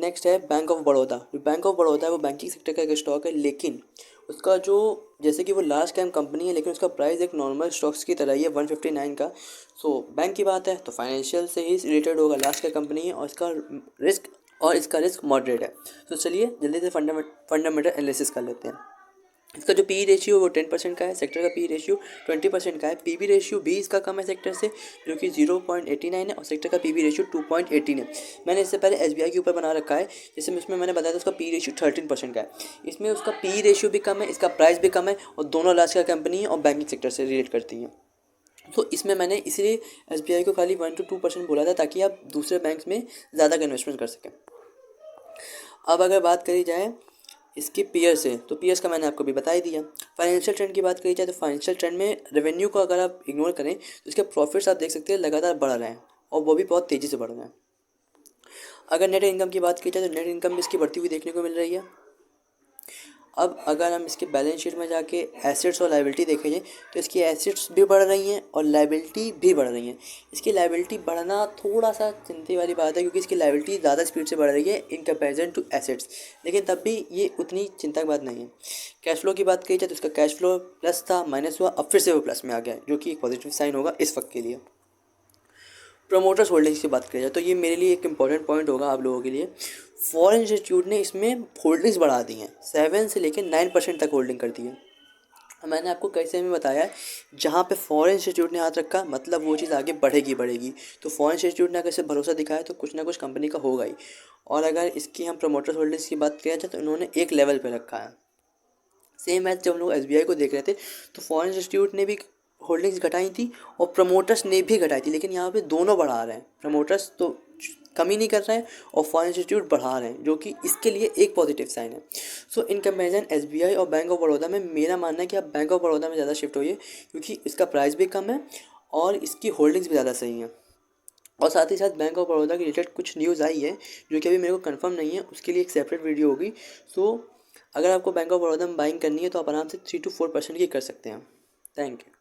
Next है bank of Baroda. जो bank of Baroda है वो बैंकिंग सेक्टर का एक स्टॉक है, लेकिन उसका जो जैसे कि वो लार्ज कैप कंपनी है, लेकिन उसका प्राइस एक नॉर्मल स्टॉक्स की तरह ही है 159 का। सो बैंक की बात है तो फाइनेंशियल से ही रिलेटेड होगा, लार्ज कैप कंपनी है और इसका रिस्क मॉडरेट है। तो चलिए जल्दी से फंडामेंटल एनालिसिस कर लेते हैं। इसका जो पी रेशियो वो 10% का है, सेक्टर का पी रेशियो 20% का है। पी बी रेशियो भी इसका कम है सेक्टर से, जो कि 0.89 है, और सेक्टर का पी बी रेशियो 2.18 है। मैंने इससे पहले एस बी आई के ऊपर बना रखा है, जैसे उसमें मैंने बताया था उसका पी रेशियो 13% का है। इसमें उसका पी रेशियो भी कम है, इसका प्राइस भी कम है, और दोनों लार्ज का कंपनी है और बैंकिंग सेक्टर से रिलेट करती हैं। तो इसमें मैंने इसलिए एस बी आई को खाली 1 to 2% बोला था, ताकि आप दूसरे बैंक्स में ज़्यादा का इन्वेस्टमेंट कर सकें। अब अगर बात करी जाए इसके पीयर्स से, तो पीयर्स का मैंने आपको भी बता ही दिया। फाइनेंशियल ट्रेंड की बात करी जाए तो फाइनेंशियल ट्रेंड में रेवेन्यू को अगर आप इग्नोर करें तो इसके प्रॉफिट्स आप देख सकते हैं लगातार बढ़ रहे हैं, और वो भी बहुत तेज़ी से बढ़ रहे हैं। अगर नेट इनकम की बात की जाए तो नेट इनकम भी इसकी बढ़ती हुई देखने को मिल रही है। अब अगर हम इसके बैलेंस शीट में जाके एसेट्स और लाइबिलिटी देखेंगे तो इसकी एसेट्स भी बढ़ रही हैं और लाइबिलिटी भी बढ़ रही हैं। इसकी लाइबिलिटी बढ़ना थोड़ा सा चिंता वाली बात है, क्योंकि इसकी लाइबिलिटी ज़्यादा स्पीड से बढ़ रही है इन कंपैरिजन टू एसेट्स, लेकिन तब भी ये उतनी चिंता की बात नहीं है। कैश फ्लो की बात की जाए तो इसका कैश फ्लो प्लस था, माइनस हुआ, अब फिर से वो प्लस में आ गया है, जो कि एक पॉजिटिव साइन होगा इस वक्त के लिए। प्रमोटर्स होल्डिंग्स की बात करी जाए तो ये मेरे लिए एक इंपॉर्टेंट पॉइंट होगा आप लोगों के लिए। फॉरेन इंस्टीट्यूट ने इसमें होल्डिंग्स बढ़ा दी हैं, 7 से लेकर 9% तक होल्डिंग कर दी है। मैंने आपको कैसे में बताया है, जहाँ पे फॉरेन इंस्टीट्यूट ने हाथ रखा मतलब वो चीज़ आगे बढ़ेगी। तो फॉरेन इंस्टीट्यूट ने अगर इसे भरोसा दिखाया तो कुछ ना कुछ कंपनी का होगा ही। और अगर इसकी हम प्रमोटर्स होल्डिंग्स की बात किया जाए तो इन्होंने एक लेवल पे रखा है। सेम मैच जब हम लोग एस बी आई को देख रहे थे तो फॉरेन इंस्टीट्यूट ने भी होल्डिंग्स घटाई थी और प्रमोटर्स ने भी घटाई थी, लेकिन यहाँ पे दोनों बढ़ा रहे हैं। प्रमोटर्स तो कमी नहीं कर रहे हैं और फॉरेन इंस्टीट्यूट बढ़ा रहे हैं, जो कि इसके लिए एक पॉजिटिव साइन है। So in comparison S B I और बैंक ऑफ बड़ौदा में मेरा मानना है कि आप बैंक ऑफ बड़ौदा में ज़्यादा शिफ्ट होइए, क्योंकि इसका प्राइस भी कम है और इसकी होल्डिंग्स भी ज़्यादा सही हैं। और साथ ही साथ बैंक ऑफ बड़ौदा के रिलेटेड कुछ न्यूज़ आई है जो कि अभी मेरे को कंफर्म नहीं है, उसके लिए एक सेपरेट वीडियो होगी। सो अगर आपको बैंक ऑफ बड़ौदा में बाइंग करनी है तो आप आराम से 3 to 4% की कर सकते हैं। Thank you.